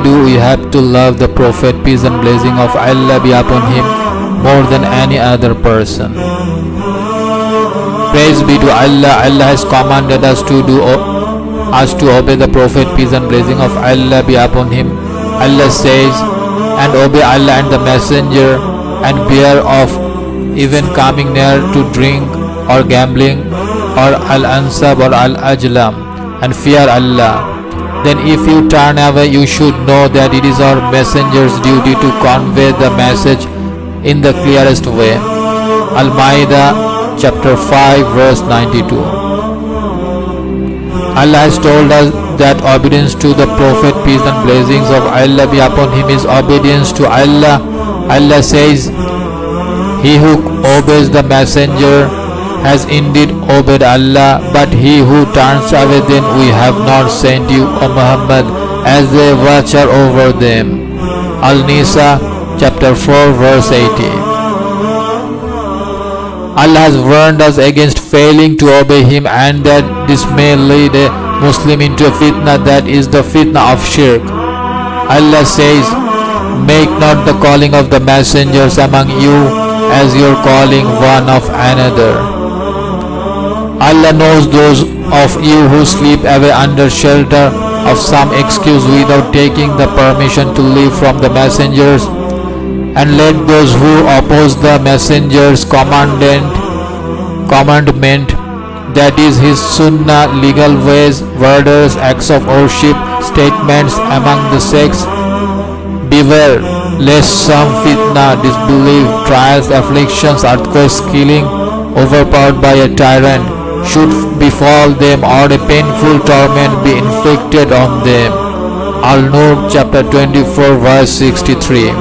do we have to love the Prophet, peace and blessing of Allah be upon him, more than any other person. Praise be to Allah. Allah has commanded us to obey the Prophet, peace and blessing of Allah be upon him. Allah says, and obey Allah and the Messenger, and beware of even coming near to drink or gambling or al-ansab or al-ajlam, and fear Allah. Then if you turn away, you should know that it is our messenger's duty to convey the message in the clearest way. Al-Ma'idah chapter 5 verse 92. Allah has told us that obedience to the Prophet, peace and blessings of Allah be upon him, is obedience to Allah. Allah says, he who obeys the messenger has indeed obeyed Allah, but he who turns away, then we have not sent you, O Muhammad, as a watcher over them. Al-Nisa chapter 4 verse 80. Allah has warned us against failing to obey him, and that this may lead a Muslim into a fitna, that is the fitna of shirk. Allah says, make not the calling of the messengers among you as your calling one of another. Allah knows those of you who sleep away under shelter of some excuse without taking the permission to leave from the messengers, and let those who oppose the messenger's commandment, that is his sunnah, legal ways, orders, acts of worship, statements among the sects, beware lest some fitna, disbelief, trials, afflictions, earthquakes, killing, overpowered by a tyrant, should befall them, or a painful torment be inflicted on them. Al-Nur chapter 24 verse 63.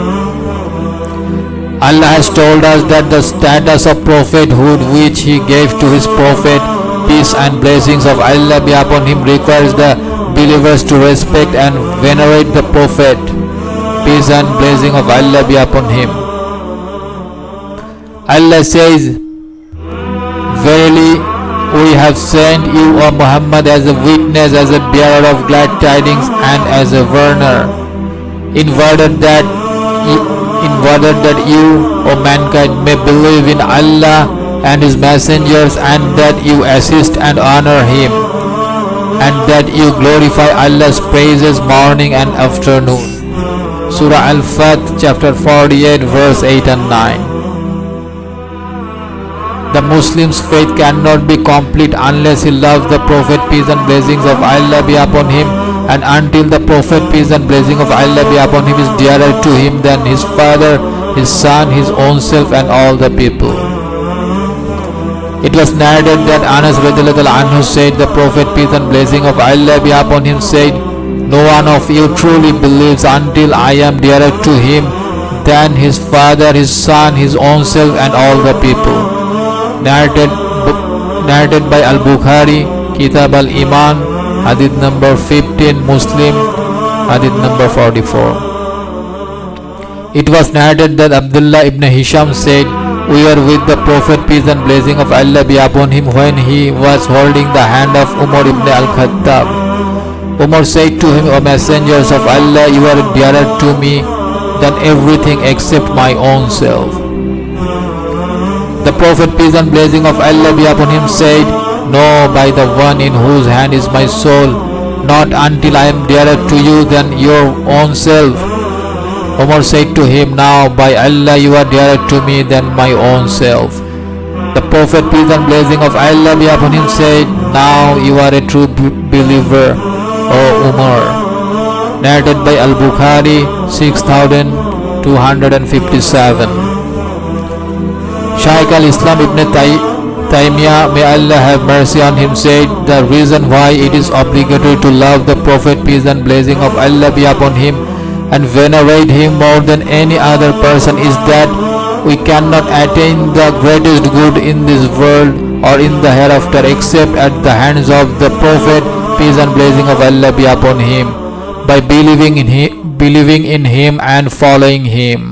Allah has told us that the status of prophethood which he gave to his prophet, peace and blessings of Allah be upon him, requires the believers to respect and venerate the prophet, peace and blessing of Allah be upon him. Allah says, verily we have sent you, O Muhammad, as a witness, as a bearer of glad tidings, and as a warner, in order that you, O mankind, may believe in Allah and his messengers, and that you assist and honor him, and that you glorify Allah's praises morning and afternoon. Surah Al-Fath chapter 48 verse 8 and 9. The Muslim's faith cannot be complete unless he loves the Prophet, peace and blessings of Allah be upon him, and until the Prophet, peace and blessing of Allah be upon him, is dearer to him than his father, his son, his own self, and all the people. It was narrated that Anas radiallahu anhu said, the Prophet, peace and blessing of Allah be upon him, said, no one of you truly believes until I am dearer to him than his father, his son, his own self, and all the people. Narrated by Al-Bukhari, Kitab Al-Iman, Hadith number 15, Muslim, Hadith number 44. It was narrated that Abdullah ibn Hisham said, we were with the Prophet, peace and blessing of Allah be upon him, when he was holding the hand of Umar ibn al-Khattab. Umar said to him, O messengers of Allah, you are dearer to me than everything except my own self. The Prophet, peace and blessing of Allah be upon him, said, no, by the one in whose hand is my soul, not until I am dearer to you than your own self. Umar said to him, now by Allah you are dearer to me than my own self. The Prophet, peace and blessing of Allah be upon him, said, now you are a true believer, O Umar. Narrated by Al-Bukhari, 6257. Shaykh al-Islam ibn Taymiyyah, may Allah have mercy on him, said, the reason why it is obligatory to love the Prophet, peace and blessing of Allah be upon him, and venerate him more than any other person, is that we cannot attain the greatest good in this world or in the hereafter except at the hands of the Prophet, peace and blessing of Allah be upon him, by believing in him and following him.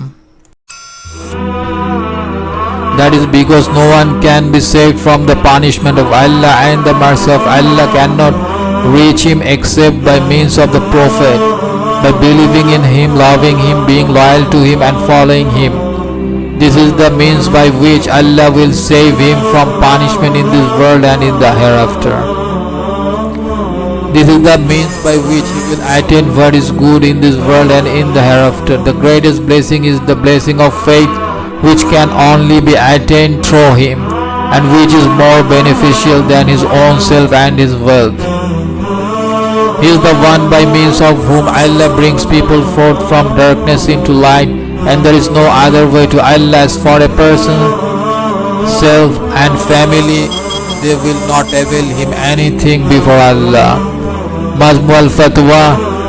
That is because no one can be saved from the punishment of Allah, and the mercy of Allah cannot reach him except by means of the Prophet. by believing in Him, loving Him, being loyal to Him and following Him. This is the means by which Allah will save him from punishment in this world and in the hereafter. This is the means by which he will attain what is good in this world and in the hereafter. The greatest blessing is the blessing of faith, which can only be attained through him, and which is more beneficial than his own self and his wealth. He is the one by means of whom Allah brings people forth from darkness into light, and there is no other way to Allah. As for a person, self and family, they will not avail him anything before Allah. Majmu al-Fatwa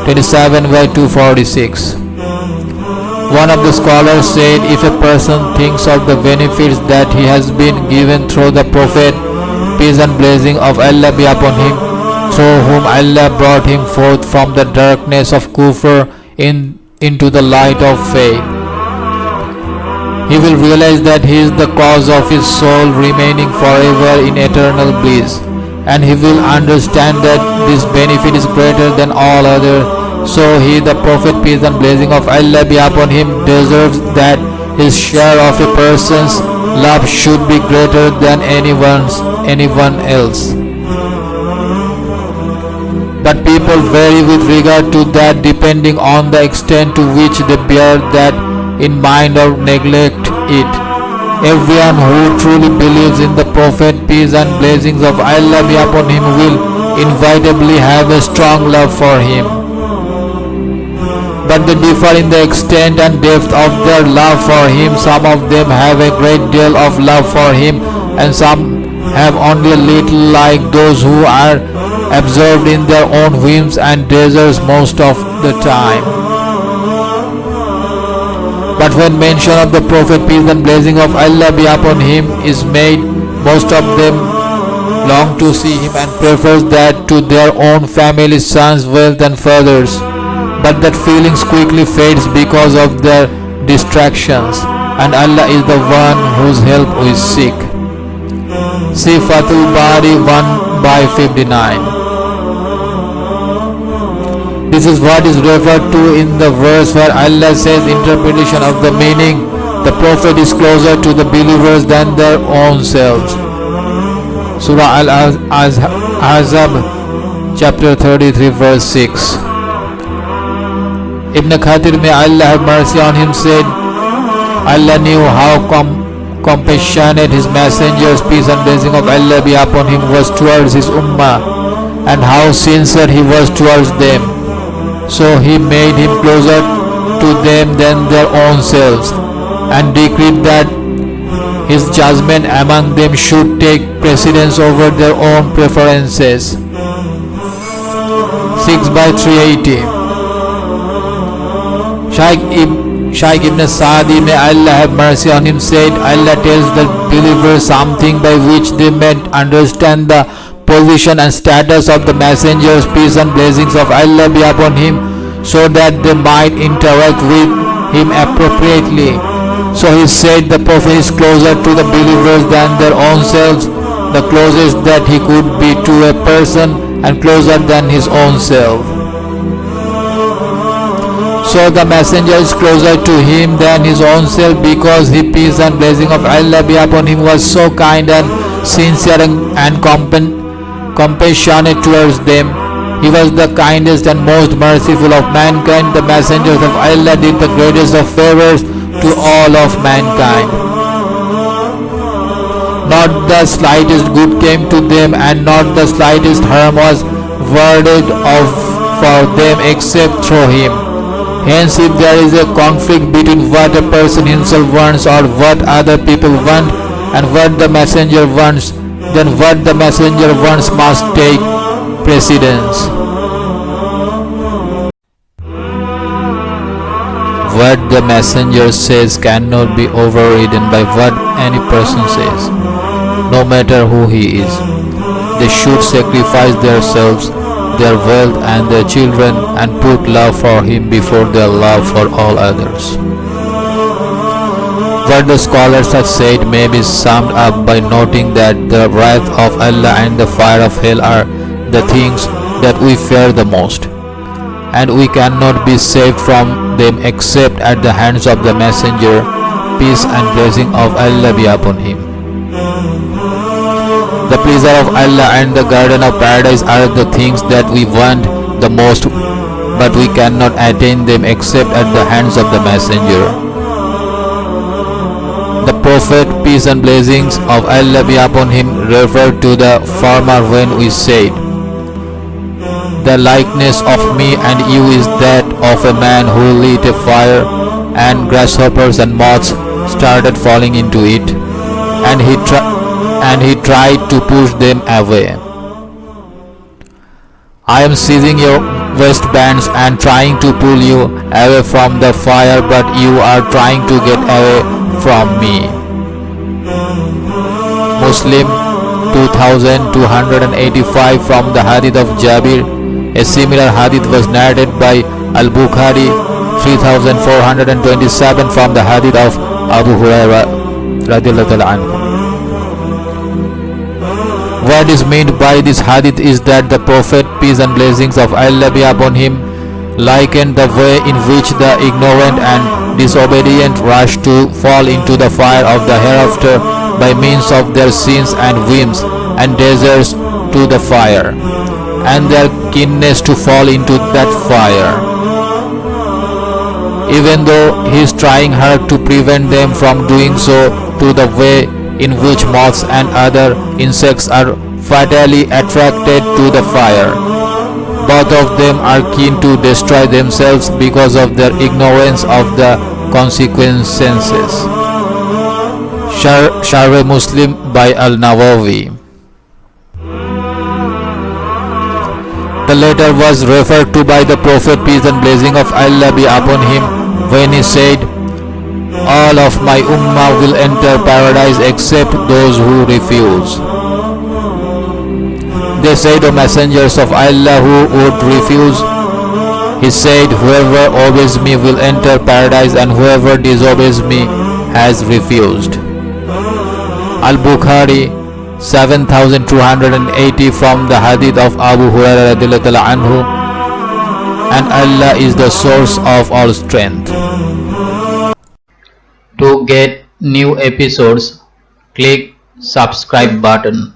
27/246. One of the scholars said, if a person thinks of the benefits that he has been given through the Prophet, peace and blessing of Allah be upon him, through whom Allah brought him forth from the darkness of kufr into the light of faith, he will realize that he is the cause of his soul remaining forever in eternal bliss, and he will understand that this benefit is greater than all other. So he, the Prophet, peace and blessing of Allah be upon him, deserves that his share of a person's love should be greater than anyone else. But people vary with regard to that, depending on the extent to which they bear that in mind or neglect it. Everyone who truly believes in the Prophet, peace and blessings of Allah be upon him, will inevitably have a strong love for him. But they differ in the extent and depth of their love for him. Some of them have a great deal of love for him, and some have only a little, like those who are absorbed in their own whims and desires most of the time. But when mention of the Prophet, peace and blessing of Allah be upon him, is made, most of them long to see him and prefer that to their own family, sons, wealth and fathers. But that feelings quickly fades because of their distractions, and Allah is the one whose help we seek. See Fathul Bari 1/59. This is what is referred to in the verse where Allah says, interpretation of the meaning, the Prophet is closer to the believers than their own selves. Surah Al-Ahzab chapter 33 verse 6. Ibn Khatir, may Allah have mercy on him, said, Allah knew how compassionate his messengers, peace and blessing of Allah be upon him, was towards his ummah, and how sincere he was towards them. So he made him closer to them than their own selves, and decreed that his judgment among them should take precedence over their own preferences. 6/380. Shaykh Ibn Sa'di, may Allah have mercy on him, said, Allah tells the believers something by which they may understand the position and status of the messengers, peace and blessings of Allah be upon him, so that they might interact with him appropriately. So he said, the Prophet is closer to the believers than their own selves, the closest that he could be to a person, and closer than his own self. So the messenger is closer to him than his own self, because he, peace and blessing of Allah be upon him, was so kind and sincere and compassionate towards them. He was the kindest and most merciful of mankind. The messengers of Allah did the greatest of favors to all of mankind. Not the slightest good came to them, and not the slightest harm was warded off for them except through him. Hence, if there is a conflict between what a person himself wants or what other people want and what the messenger wants, then what the messenger wants must take precedence. What the messenger says cannot be overridden by what any person says, no matter who he is. They should sacrifice themselves, their wealth and their children, and put love for him before their love for all others. What the scholars have said may be summed up by noting that the wrath of Allah and the fire of hell are the things that we fear the most, and we cannot be saved from them except at the hands of the Messenger, peace and blessing of Allah be upon him. The pleasure of Allah and the garden of paradise are the things that we want the most, but we cannot attain them except at the hands of the Messenger. The Prophet, peace and blessings of Allah be upon him, referred to the former when we said, "The likeness of me and you is that of a man who lit a fire, and grasshoppers and moths started falling into it, and he tried to push them away. I am seizing your waistbands and trying to pull you away from the fire, but you are trying to get away from me." Muslim 2285 from the hadith of Jabir. A similar hadith was narrated by Al-Bukhari 3427 from the hadith of Abu Hurairah radhiyallahu anhu. What is meant by this hadith is that the Prophet, peace and blessings of Allah be upon him, likened the way in which the ignorant and disobedient rush to fall into the fire of the hereafter by means of their sins and whims and desires to the fire, and their keenness to fall into that fire. Even though he is trying hard to prevent them from doing so, to the way in which moths and other insects are fatally attracted to the fire. Both of them are keen to destroy themselves because of their ignorance of the consequences. Sharh Muslim by Al-Nawawi. The latter was referred to by the Prophet, peace and blessing of Allah be upon him, when he said, "All of my ummah will enter paradise except those who refuse." They said, "O messengers of Allah, who would refuse?" He said, "Whoever obeys me will enter paradise, and whoever disobeys me has refused." Al-Bukhari 7280 from the hadith of Abu Hurairah radhiyallahu anhu, and Allah is the source of all strength. To get new episodes, click subscribe button.